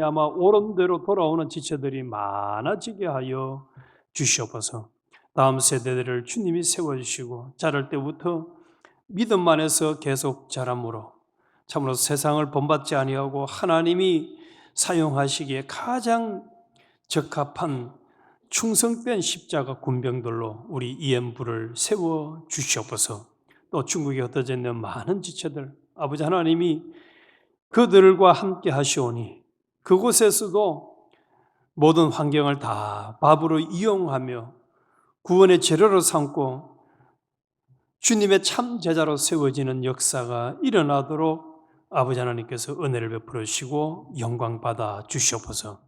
아마 옳은 대로 돌아오는 지체들이 많아지게 하여 주시옵소서. 다음 세대들을 주님이 세워주시고 자랄 때부터 믿음 안에서 계속 자람으로 참으로 세상을 본받지 아니하고 하나님이 사용하시기에 가장 적합한 충성된 십자가 군병들로 우리 EM부를 세워 주시옵소서. 또 중국에 흩어져 있는 많은 지체들, 아버지 하나님이 그들과 함께 하시오니 그곳에서도 모든 환경을 다 밥으로 이용하며 구원의 재료로 삼고 주님의 참 제자로 세워지는 역사가 일어나도록 아버지 하나님께서 은혜를 베풀어 주시고 영광 받아 주시옵소서.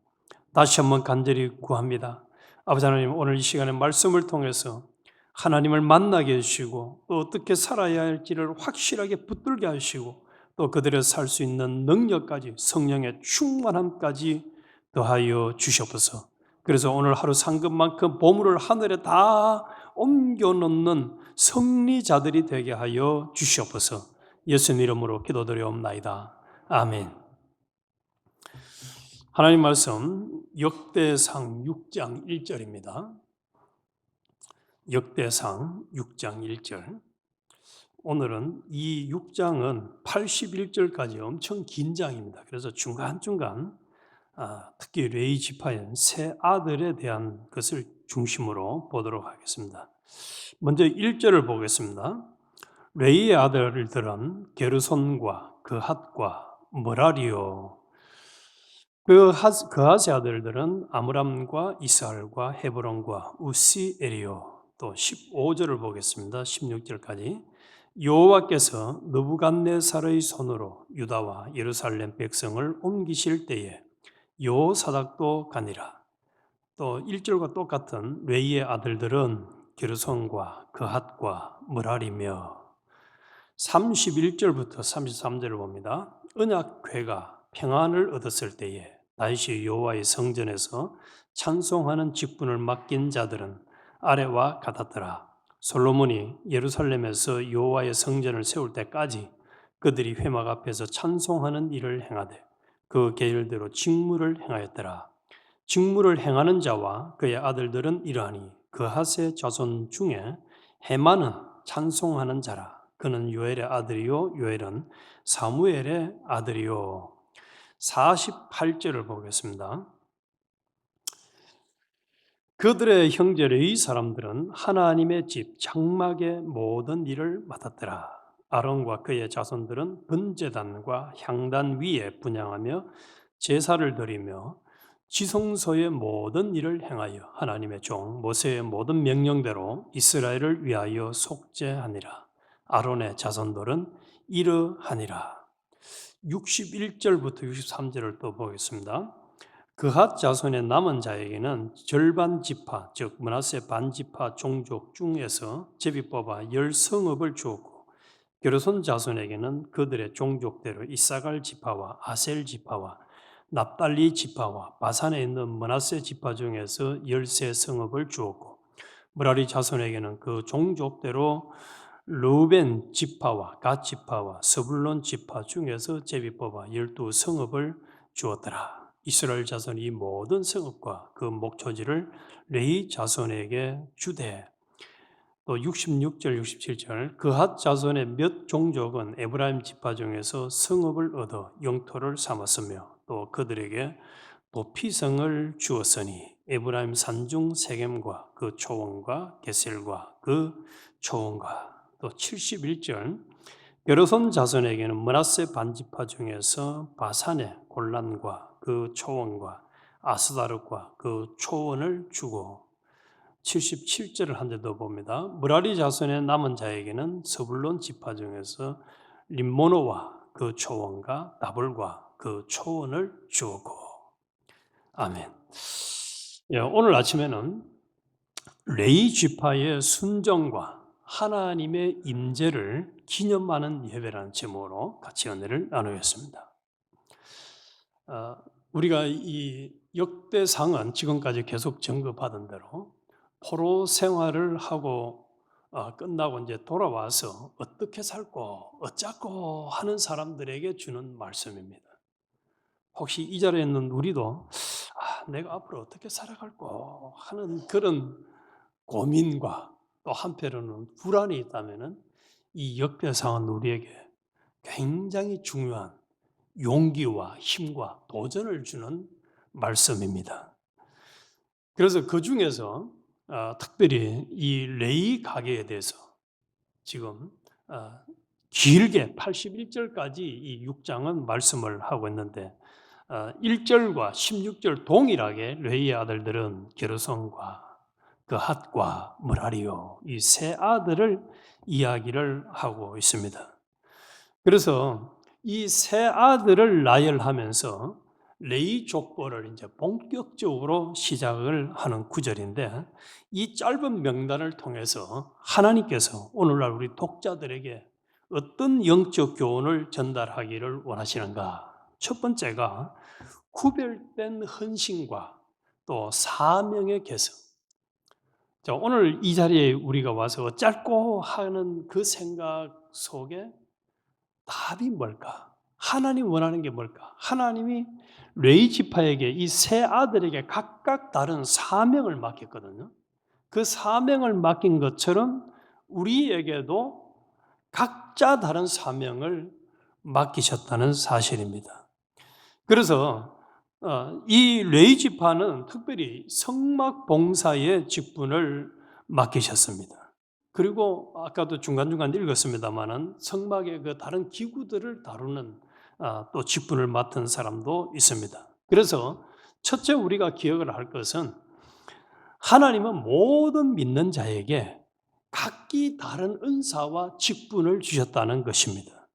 다시 한번 간절히 구합니다. 아버지 하나님, 오늘 이 시간에 말씀을 통해서 하나님을 만나게 해주시고 또 어떻게 살아야 할지를 확실하게 붙들게 하시고 또 그들의 살 수 있는 능력까지 성령의 충만함까지 더하여 주시옵소서. 그래서 오늘 하루 상급만큼 보물을 하늘에 다 옮겨놓는 승리자들이 되게 하여 주시옵소서. 예수님 이름으로 기도드리옵나이다. 아멘. 하나님 말씀 역대상 6장 1절입니다. 역대상 6장 1절. 오늘은 이 6장은 81절까지 엄청 긴 장입니다. 그래서 중간중간 특히 레위 지파의 세 아들에 대한 것을 중심으로 보도록 하겠습니다. 먼저 1절을 보겠습니다. 레위의 아들들은 게르손과 그핫과 머라리요. 그핫의 아들들은 아므람과 이스할과 헤브론과 우시엘이요. 또 15절을 보겠습니다. 16절까지. 여호와께서 느부갓네살의 손으로 유다와 예루살렘 백성을 옮기실 때에 여호사닥도 가니라. 또 1절과 똑같은 레위의 아들들은 게르손과 그핫과 므라리며 31절부터 33절을 봅니다. 언약궤가 평안을 얻었을 때에 다시 여호와의 성전에서 찬송하는 직분을 맡긴 자들은 아래와 같았더라. 솔로몬이 예루살렘에서 여호와의 성전을 세울 때까지 그들이 회막 앞에서 찬송하는 일을 행하되 그 계율대로 직무를 행하였더라. 직무를 행하는 자와 그의 아들들은 이러하니 그핫의 자손 중에 헤만은 찬송하는 자라. 그는 요엘의 아들이요 요엘은 사무엘의 아들이요. 48절을 보겠습니다. 그들의 형제 레위 사람들은 하나님의 집 장막의 모든 일을 맡았더라. 아론과 그의 자손들은 번제단과 향단 위에 분향하며 제사를 드리며 지성소의 모든 일을 행하여 하나님의 종 모세의 모든 명령대로 이스라엘을 위하여 속죄하니라. 아론의 자손들은 이러하니라. 61절부터 63절을 또 보겠습니다. 그핫 자손의 남은 자에게는 절반 지파, 즉 므낫세 반지파 종족 중에서 제비 뽑아 10성읍을 주었고 게르손 자손에게는 그들의 종족대로 이사갈 지파와 아셀 지파와 납달리 지파와 바산에 있는 므낫세 지파 중에서 13성읍을 주었고 므라리 자손에게는 그 종족대로 르우벤 지파와 갓 지파와 스불론 지파 중에서 제비 뽑아 12성읍을 주었더라. 이스라엘 자손이 이 모든 성읍과 그 목초지를 레위 자손에게 주되 또 66절 67절 그핫 자손의 몇 종족은 에브라임 지파 중에서 성읍을 얻어 영토를 삼았으며 또 그들에게 도피성을 주었으니 에브라임 산중 세겜과 그 초원과 게셀과 그 초원과 또 71절 게르손 자손에게는 므낫세 반지파 중에서 바산의 골란과 그 초원과 아스다르과 그 초원을 주고 77절을 한 대 더 봅니다. 므라리 자손의 남은 자에게는 스불론 지파 중에서 림모노와 그 초원과 나볼과 그 초원을 주고 아멘. 오늘 아침에는 레위 지파의 순종과 하나님의 임재를 기념하는 예배라는 제목으로 같이 은혜를 나누겠습니다. 우리가 이 역대상은 지금까지 계속 전거받은 대로 포로 생활을 하고 끝나고 이제 돌아와서 어떻게 살고 어쩌고 하는 사람들에게 주는 말씀입니다. 혹시 이 자리에 있는 우리도 내가 앞으로 어떻게 살아갈까 하는 그런 고민과 또 한편으로는 불안이 있다면은 이 역대상은 우리에게 굉장히 중요한 용기와 힘과 도전을 주는 말씀입니다. 그래서 그 중에서 특별히 이 레위 가계에 대해서 지금 길게 81절까지 이 6장은 말씀을 하고 있는데 1절과 16절 동일하게 레위의 아들들은 게르손과 그핫과 므라리요 이 세 아들을 이야기를 하고 있습니다. 그래서 이 세 아들을 나열하면서 레위 족보를 이제 본격적으로 시작을 하는 구절인데 이 짧은 명단을 통해서 하나님께서 오늘날 우리 독자들에게 어떤 영적 교훈을 전달하기를 원하시는가? 첫 번째가 구별된 헌신과 또 사명의 개성. 자, 오늘 이 자리에 우리가 와서 짧고 하는 그 생각 속에 답이 뭘까? 하나님 원하는 게 뭘까? 하나님이 레위 지파에게 이 세 아들에게 각각 다른 사명을 맡겼거든요. 그 사명을 맡긴 것처럼 우리에게도 각자 다른 사명을 맡기셨다는 사실입니다. 그래서 이 레위 지파는 특별히 성막 봉사의 직분을 맡기셨습니다. 그리고 아까도 중간중간 읽었습니다마는 성막의 그 다른 기구들을 다루는 또 직분을 맡은 사람도 있습니다. 그래서 첫째 우리가 기억을 할 것은 하나님은 모든 믿는 자에게 각기 다른 은사와 직분을 주셨다는 것입니다.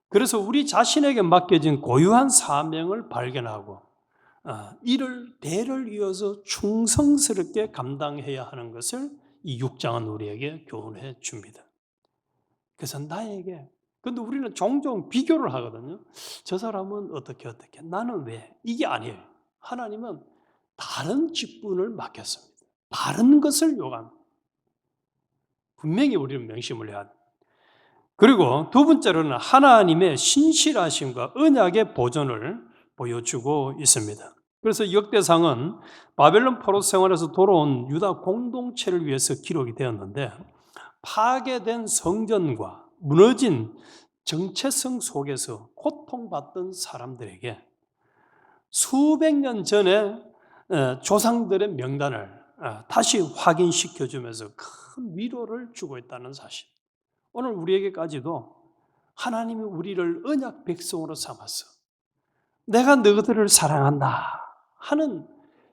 그래서 우리 자신에게 맡겨진 고유한 사명을 발견하고 이를 대를 이어서 충성스럽게 감당해야 하는 것을 이 6장은 우리에게 교훈해 줍니다. 그래서 나에게 근데 우리는 종종 비교를 하거든요. 저 사람은 어떻게 나는 왜? 이게 아니에요. 하나님은 다른 직분을 맡겼습니다. 다른 것을 요구합니다. 분명히 우리는 명심을 해야 돼요. 그리고 두 번째로는 하나님의 신실하심과 언약의 보존을 보여주고 있습니다. 그래서 역대상은 바벨론 포로 생활에서 돌아온 유다 공동체를 위해서 기록이 되었는데 파괴된 성전과 무너진 정체성 속에서 고통받던 사람들에게 수백 년 전에 조상들의 명단을 다시 확인시켜주면서 큰 위로를 주고 있다는 사실. 오늘 우리에게까지도 하나님이 우리를 언약 백성으로 삼아서 내가 너희들을 사랑한다 하는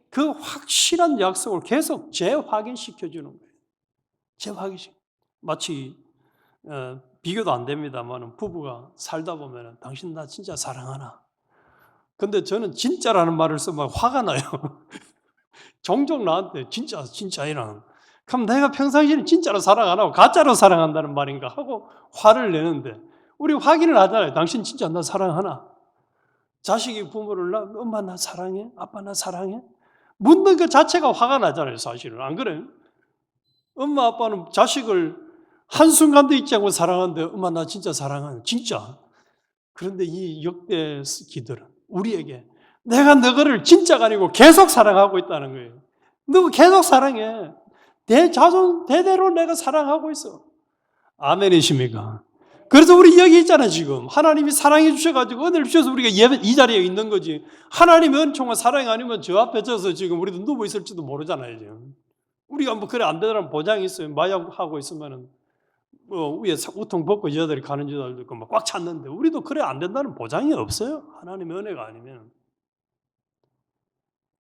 그 확실한 약속을 계속 재확인시켜주는 거예요. 재확인시켜. 마치 비교도 안 됩니다만 부부가 살다 보면 당신 나 진짜 사랑하나? 근데 저는 진짜라는 말을 쓰면 화가 나요. 종종 나한테 진짜 이랑 그럼 내가 평상시에 진짜로 사랑 안 하고 가짜로 사랑한다는 말인가 하고 화를 내는데 우리 확인을 하잖아요. 당신 진짜 나 사랑하나? 자식이 부모를 엄마 나 사랑해? 아빠 나 사랑해? 묻는 그 자체가 화가 나잖아요. 사실은 안 그래요? 엄마 아빠는 자식을 한순간도 잊지 않고 사랑하는데 엄마 나 진짜 사랑하네. 진짜. 그런데 이 역대 기들은 우리에게 내가 너를 진짜가 아니고 계속 사랑하고 있다는 거예요. 너 계속 사랑해. 대자손 대대로 내가 사랑하고 있어. 아멘이십니까? 그래서 우리 여기 있잖아 지금. 하나님이 사랑해 주셔가지고 은혜를 주셔서 우리가 이 자리에 있는 거지. 하나님의 은총과 사랑이 아니면 저 앞에 져서 지금 우리도 누워 있을지도 모르잖아요 지금. 우리가 뭐 그래 안 되다는 보장이 있어요. 마약하고 있으면은 뭐 위에 우통 벗고 여자들이 가는 줄 알고 막 꽉 찼는데 우리도 그래 안 된다는 보장이 없어요. 하나님의 은혜가 아니면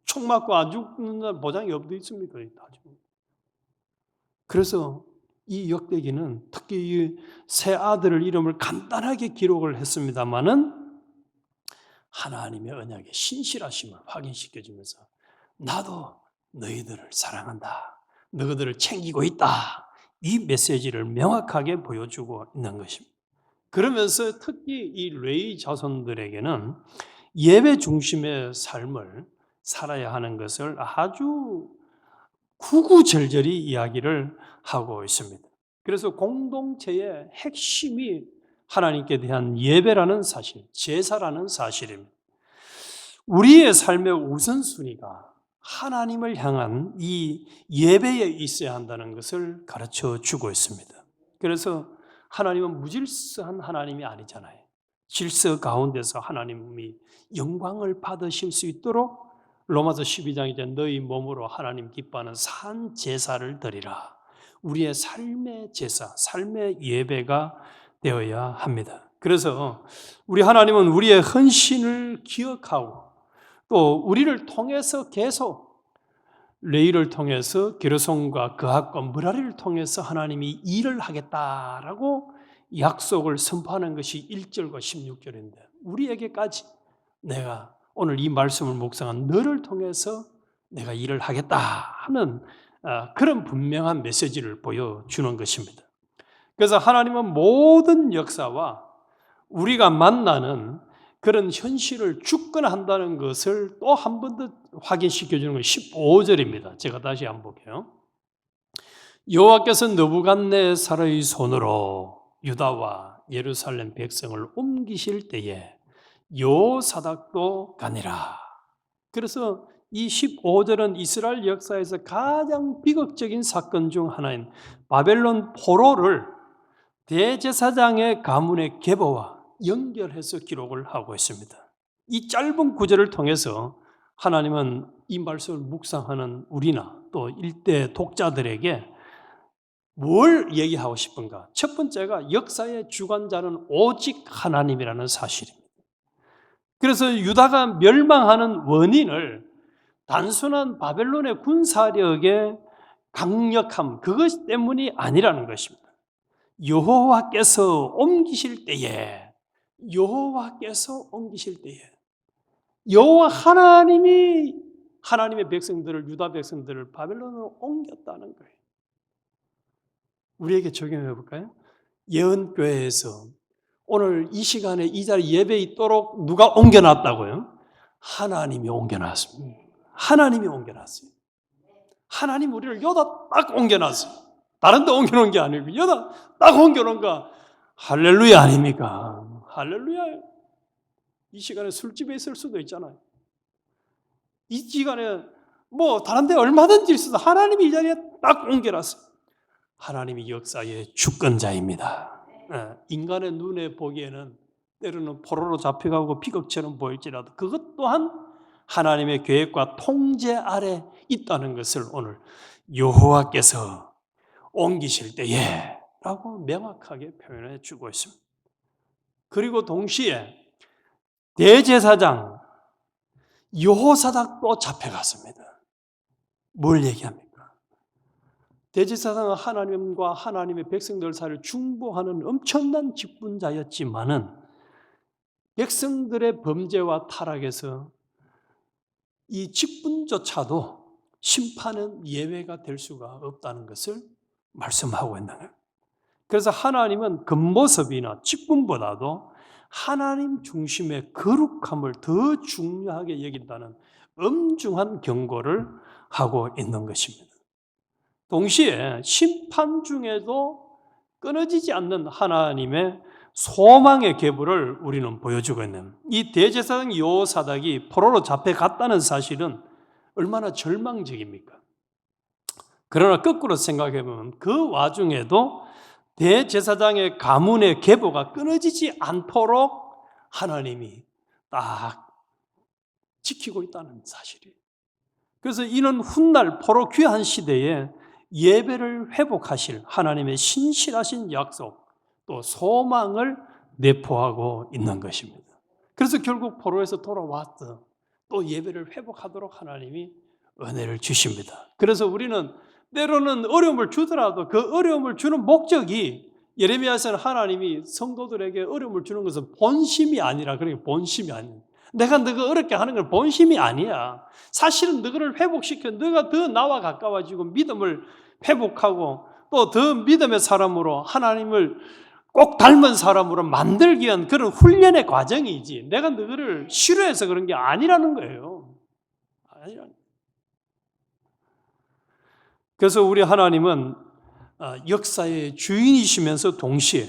총 맞고 안 죽는다는 보장이 어디 있습니까? 그래서 이 역대기는 특히 이 세 아들을 이름을 간단하게 기록을 했습니다마는 하나님의 언약의 신실하심을 확인시켜주면서 나도 너희들을 사랑한다. 너희들을 챙기고 있다. 이 메시지를 명확하게 보여주고 있는 것입니다. 그러면서 특히 이 레위 자손들에게는 예배 중심의 삶을 살아야 하는 것을 아주 구구절절히 이야기를 하고 있습니다. 그래서 공동체의 핵심이 하나님께 대한 예배라는 사실, 제사라는 사실입니다. 우리의 삶의 우선순위가 하나님을 향한 이 예배에 있어야 한다는 것을 가르쳐 주고 있습니다. 그래서 하나님은 무질서한 하나님이 아니잖아요. 질서 가운데서 하나님이 영광을 받으실 수 있도록 로마서 12장에 너희 몸으로 하나님 기뻐하는 산 제사를 드리라. 우리의 삶의 제사, 삶의 예배가 되어야 합니다. 그래서 우리 하나님은 우리의 헌신을 기억하고 또 우리를 통해서 계속 레위를 통해서 게르손과 그핫과 므라리를 통해서 하나님이 일을 하겠다라고 약속을 선포하는 것이 1절과 16절인데 우리에게까지 내가 오늘 이 말씀을 묵상한 너를 통해서 내가 일을 하겠다 하는 그런 분명한 메시지를 보여주는 것입니다. 그래서 하나님은 모든 역사와 우리가 만나는 그런 현실을 주권한다는 것을 또 한 번 더 확인시켜주는 건 15절입니다. 제가 다시 한번 볼게요. 여호와께서 느부갓네살의 손으로 유다와 예루살렘 백성을 옮기실 때에 여호사닥도 가니라. 그래서 이 15절은 이스라엘 역사에서 가장 비극적인 사건 중 하나인 바벨론 포로를 대제사장의 가문의 계보와 연결해서 기록을 하고 있습니다. 이 짧은 구절을 통해서 하나님은 이 말씀을 묵상하는 우리나 또 일대 독자들에게 뭘 얘기하고 싶은가? 첫 번째가 역사의 주관자는 오직 하나님이라는 사실입니다. 그래서 유다가 멸망하는 원인을 단순한 바벨론의 군사력의 강력함 그것 때문이 아니라는 것입니다. 여호와께서 옮기실 때에 여호와 하나님이 하나님의 백성들을 유다 백성들을 바벨론으로 옮겼다는 거예요. 우리에게 적용해 볼까요? 예언교회에서 오늘 이 시간에 이 자리 예배에 있도록 누가 옮겨놨다고요? 하나님이 옮겨놨습니다. 하나님이 옮겨놨어요. 하나님 우리를 여기다 딱 옮겨놨어요. 다른 데 옮겨놓은 게 아니고 여기다 딱 옮겨놓은 거 할렐루야 아닙니까? 할렐루야예요. 이 시간에 술집에 있을 수도 있잖아요. 이 시간에 뭐 다른 데 얼마든지 있어도 하나님이 이 자리에 딱 옮겨놨어요. 하나님이 역사의 주권자입니다. 인간의 눈에 보기에는 때로는 포로로 잡혀가고 비극처럼 보일지라도 그것 또한 하나님의 계획과 통제 아래 있다는 것을 오늘 여호와께서 옮기실 때에 라고 명확하게 표현해 주고 있습니다. 그리고 동시에 대제사장 여호사닥도 잡혀갔습니다. 뭘 얘기합니까? 대제사장은 하나님과 하나님의 백성들 사이를 중보하는 엄청난 직분자였지만은 백성들의 범죄와 타락에서 이 직분조차도 심판은 예외가 될 수가 없다는 것을 말씀하고 있는 거예요. 그래서 하나님은 겉모습이나 직분보다도 하나님 중심의 거룩함을 더 중요하게 여긴다는 엄중한 경고를 하고 있는 것입니다. 동시에 심판 중에도 끊어지지 않는 하나님의 소망의 계보를 우리는 보여주고 있는 이 대제사장 여호사닥이 포로로 잡혀갔다는 사실은 얼마나 절망적입니까? 그러나 거꾸로 생각해 보면 그 와중에도 대제사장의 가문의 계보가 끊어지지 않도록 하나님이 딱 지키고 있다는 사실이에요. 그래서 이는 훗날 포로 귀환 시대에 예배를 회복하실 하나님의 신실하신 약속 또 소망을 내포하고 있는 것입니다. 그래서 결국 포로에서 돌아와서 또 예배를 회복하도록 하나님이 은혜를 주십니다. 그래서 우리는 때로는 어려움을 주더라도 그 어려움을 주는 목적이 예레미야에서는 하나님이 성도들에게 어려움을 주는 것은 본심이 아니라 그러니까 본심이 아니에요. 내가 너가 어렵게 하는 건 본심이 아니야. 사실은 너를 회복시켜 너가 더 나와 가까워지고 믿음을 회복하고 또 더 믿음의 사람으로 하나님을 꼭 닮은 사람으로 만들기 위한 그런 훈련의 과정이지 내가 너를 싫어해서 그런 게 아니라는 거예요. 그래서 우리 하나님은 역사의 주인이시면서 동시에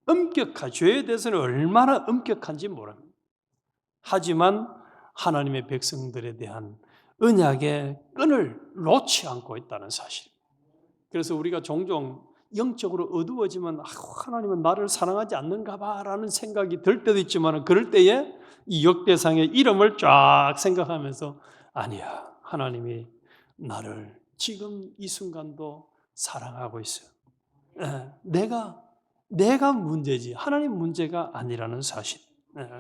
엄격한 죄에 대해서는 얼마나 엄격한지 모릅니다. 하지만 하나님의 백성들에 대한 언약의 끈을 놓지 않고 있다는 사실. 그래서 우리가 종종 영적으로 어두워지면 하나님은 나를 사랑하지 않는가 봐라는 생각이 들 때도 있지만 그럴 때에 이 역대상의 이름을 쫙 생각하면서 아니야, 하나님이 나를 지금 이 순간도 사랑하고 있어요. 내가 문제지 하나님 문제가 아니라는 사실.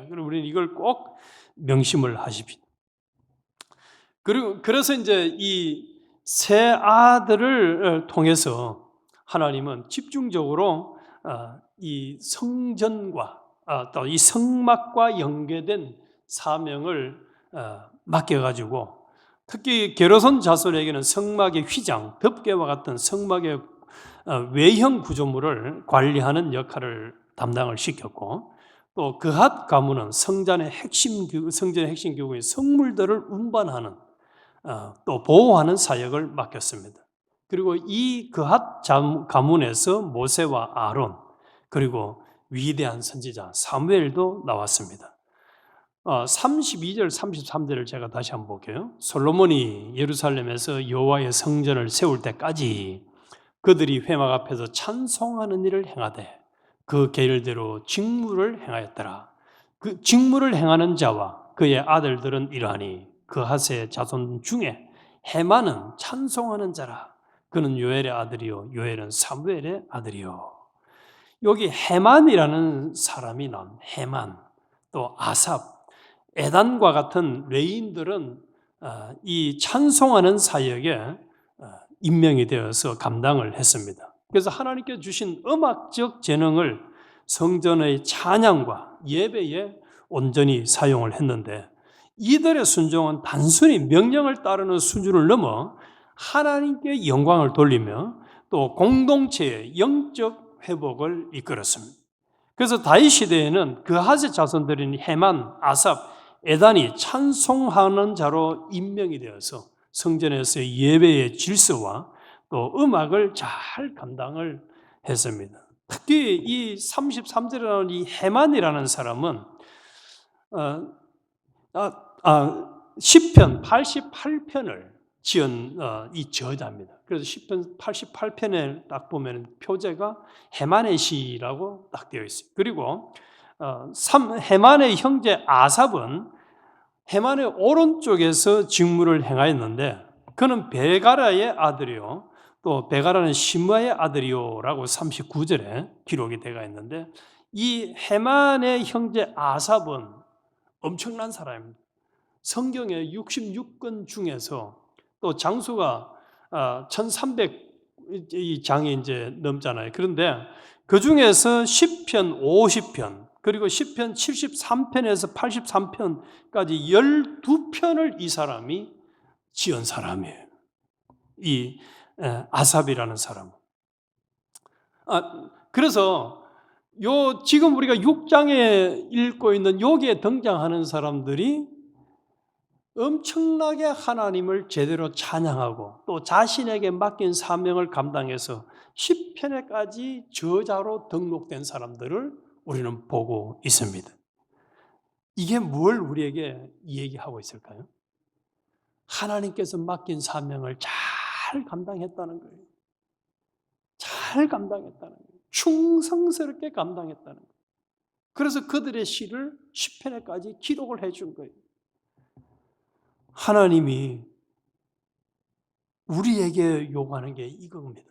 그럼 우리는 이걸 꼭 명심을 하십시오. 그래서 이제 이 세 아들을 통해서 하나님은 집중적으로 이 성전과 또 이 성막과 연계된 사명을 맡겨가지고 특히 게르손 자손에게는 성막의 휘장, 덮개와 같은 성막의 외형 구조물을 관리하는 역할을 담당을 시켰고 또 그핫 가문은 성전의 핵심 교구인 성물들을 운반하는 또 보호하는 사역을 맡겼습니다. 그리고 이 그핫 가문에서 모세와 아론 그리고 위대한 선지자 사무엘도 나왔습니다. 32절, 33절을 제가 다시 한번 볼게요. 솔로몬이 예루살렘에서 여호와의 성전을 세울 때까지 그들이 회막 앞에서 찬송하는 일을 행하되 그 계율대로 직무를 행하였더라. 그 직무를 행하는 자와 그의 아들들은 이러하니 그핫의 자손 중에 헤만은 찬송하는 자라. 그는 요엘의 아들이요 요엘은 사무엘의 아들이요. 여기 헤만이라는 사람이 나온 헤만, 또 아삽, 에단과 같은 레인들은 이 찬송하는 사역에 임명이 되어서 감당을 했습니다. 그래서 하나님께 주신 음악적 재능을 성전의 찬양과 예배에 온전히 사용을 했는데 이들의 순종은 단순히 명령을 따르는 수준을 넘어 하나님께 영광을 돌리며 또 공동체의 영적 회복을 이끌었습니다. 그래서 다윗 시대에는 그핫의 자손들인 헤만, 아삽, 에단이 찬송하는 자로 임명이 되어서 성전에서의 예배의 질서와 또 음악을 잘 감당을 했습니다. 특히 이 33절에 나오는 이 헤만이라는 사람은 시편 88편을 지은 이 저자입니다. 그래서 시편 88편에 딱 보면 표제가 헤만의 시라고 딱 되어 있어요. 그리고 헤만의 형제 아삽은 헤만의 오른쪽에서 직무를 행하였는데 그는 베가라의 아들이요 또 베가라는 시므아의 아들이요라고 39절에 기록이 되어 있는데 이 헤만의 형제 아삽은 엄청난 사람입니다. 성경의 66권 중에서 또 장수가 1300장이 이제 넘잖아요. 그런데 그 중에서 10편, 50편, 그리고 10편 73편에서 83편까지 12편을 이 사람이 지은 사람이에요. 이 아삽이라는 사람. 그래서 지금 우리가 6장에 읽고 있는 여기에 등장하는 사람들이 엄청나게 하나님을 제대로 찬양하고 또 자신에게 맡긴 사명을 감당해서 10편에까지 저자로 등록된 사람들을 우리는 보고 있습니다. 이게 뭘 우리에게 얘기하고 있을까요? 하나님께서 맡긴 사명을 잘 감당했다는 거예요. 잘 감당했다는 거예요. 충성스럽게 감당했다는 거예요. 그래서 그들의 시를 10편에까지 기록을 해준 거예요. 하나님이 우리에게 요구하는 게 이겁니다.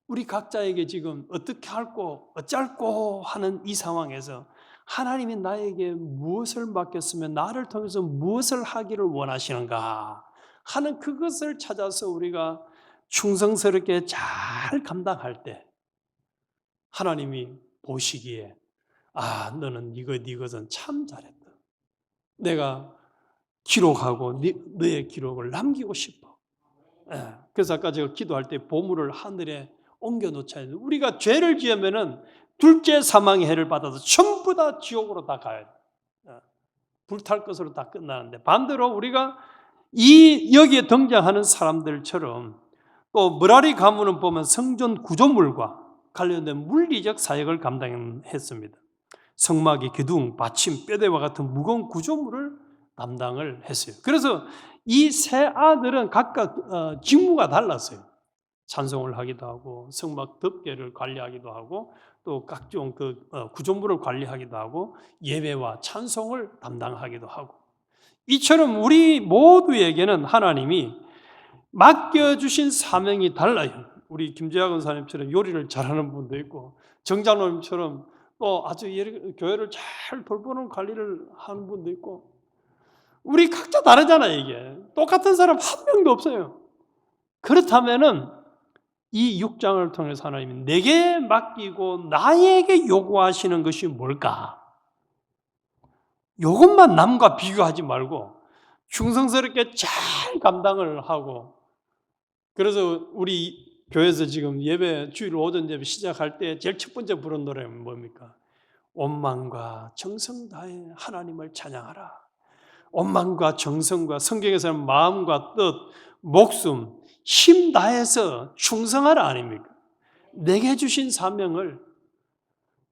우리 각자에게 지금 어떻게 할고 어쩔고 하는 이 상황에서 하나님이 나에게 무엇을 맡겼으면 나를 통해서 무엇을 하기를 원하시는가 하는 그것을 찾아서 우리가 충성스럽게 잘 감당할 때 하나님이 보시기에 너는 이것은 참 잘했다. 내가 기록하고 너의 기록을 남기고 싶어. 그래서 아까 제가 기도할 때 보물을 하늘에 옮겨놓자. 우리가 죄를 지으면은 둘째 사망의 해를 받아서 전부 다 지옥으로 다 가야 돼. 불탈 것으로 다 끝나는데 반대로 우리가 여기에 등장하는 사람들처럼 또 머라리 가문은 보면 성전 구조물과 관련된 물리적 사역을 감당했습니다. 성막의 기둥, 받침, 뼈대와 같은 무거운 구조물을 담당을 했어요. 그래서 이 세 아들은 각각 직무가 달랐어요. 찬송을 하기도 하고 성막 덮개를 관리하기도 하고 또 각종 구조물을 관리하기도 하고 예배와 찬송을 담당하기도 하고, 이처럼 우리 모두에게는 하나님이 맡겨주신 사명이 달라요. 우리 김재학 원사님처럼 요리를 잘하는 분도 있고, 정장로님처럼 또 아주 교회를 잘 돌보는 관리를 하는 분도 있고, 우리 각자 다르잖아요. 이게 똑같은 사람 한 명도 없어요. 그렇다면은 이 6장을 통해서 하나님이 내게 맡기고 나에게 요구하시는 것이 뭘까? 이것만 남과 비교하지 말고 충성스럽게 잘 감당을 하고, 그래서 우리 교회에서 지금 예배, 주일 오전 예배 시작할 때 제일 첫 번째 부른 노래는 뭡니까? 온 마음과 정성 다해 하나님을 찬양하라. 온 마음과 정성과, 성경에서는 마음과 뜻, 목숨, 힘 다해서 충성하라 아닙니까? 내게 주신 사명을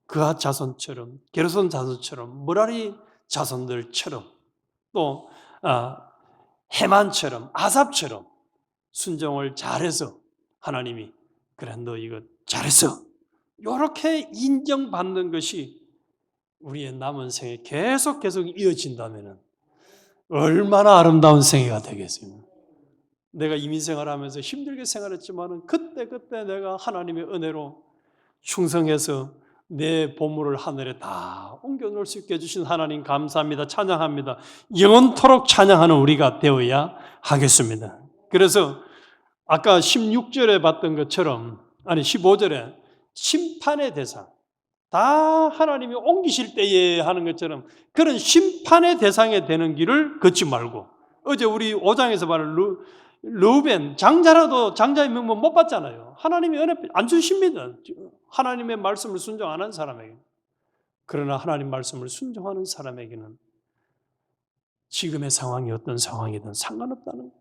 그하 자손처럼, 게르손 자손처럼, 므라리 자손들처럼, 또 해만처럼, 아삽처럼 순종을 잘해서 하나님이 그래 너 이거 잘했어, 이렇게 인정받는 것이 우리의 남은 생에 계속 이어진다면 얼마나 아름다운 생애가 되겠습니까? 내가 이민생활하면서 힘들게 생활했지만 그때 내가 하나님의 은혜로 충성해서 내 보물을 하늘에 다 옮겨놓을 수 있게 해주신 하나님 감사합니다. 찬양합니다. 영원토록 찬양하는 우리가 되어야 하겠습니다. 그래서 아까 16절에 봤던 것처럼, 아니 15절에 심판의 대상, 다 하나님이 옮기실 때에 하는 것처럼 그런 심판의 대상에 되는 길을 걷지 말고, 어제 우리 5장에서 말한 르우벤 장자라도 장자의 명분 못 받잖아요. 하나님이 은혜 안 주십니다. 하나님의 말씀을 순종 안 한 사람에게. 그러나 하나님 말씀을 순종하는 사람에게는 지금의 상황이 어떤 상황이든 상관없다는,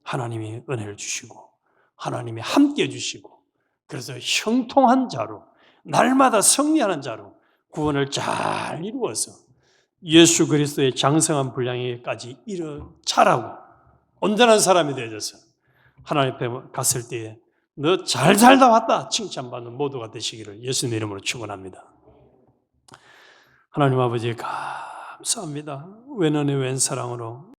하나님이 은혜를 주시고 하나님이 함께 해주시고, 그래서 형통한 자로, 날마다 승리하는 자로 구원을 잘 이루어서 예수 그리스도의 장성한 분량에까지 자라고 온전한 사람이 되어져서 하나님 앞에 갔을 때에 너 잘 살다 왔다 칭찬받는 모두가 되시기를 예수님 이름으로 축원합니다. 하나님 아버지 감사합니다. 웬 은혜 웬 사랑으로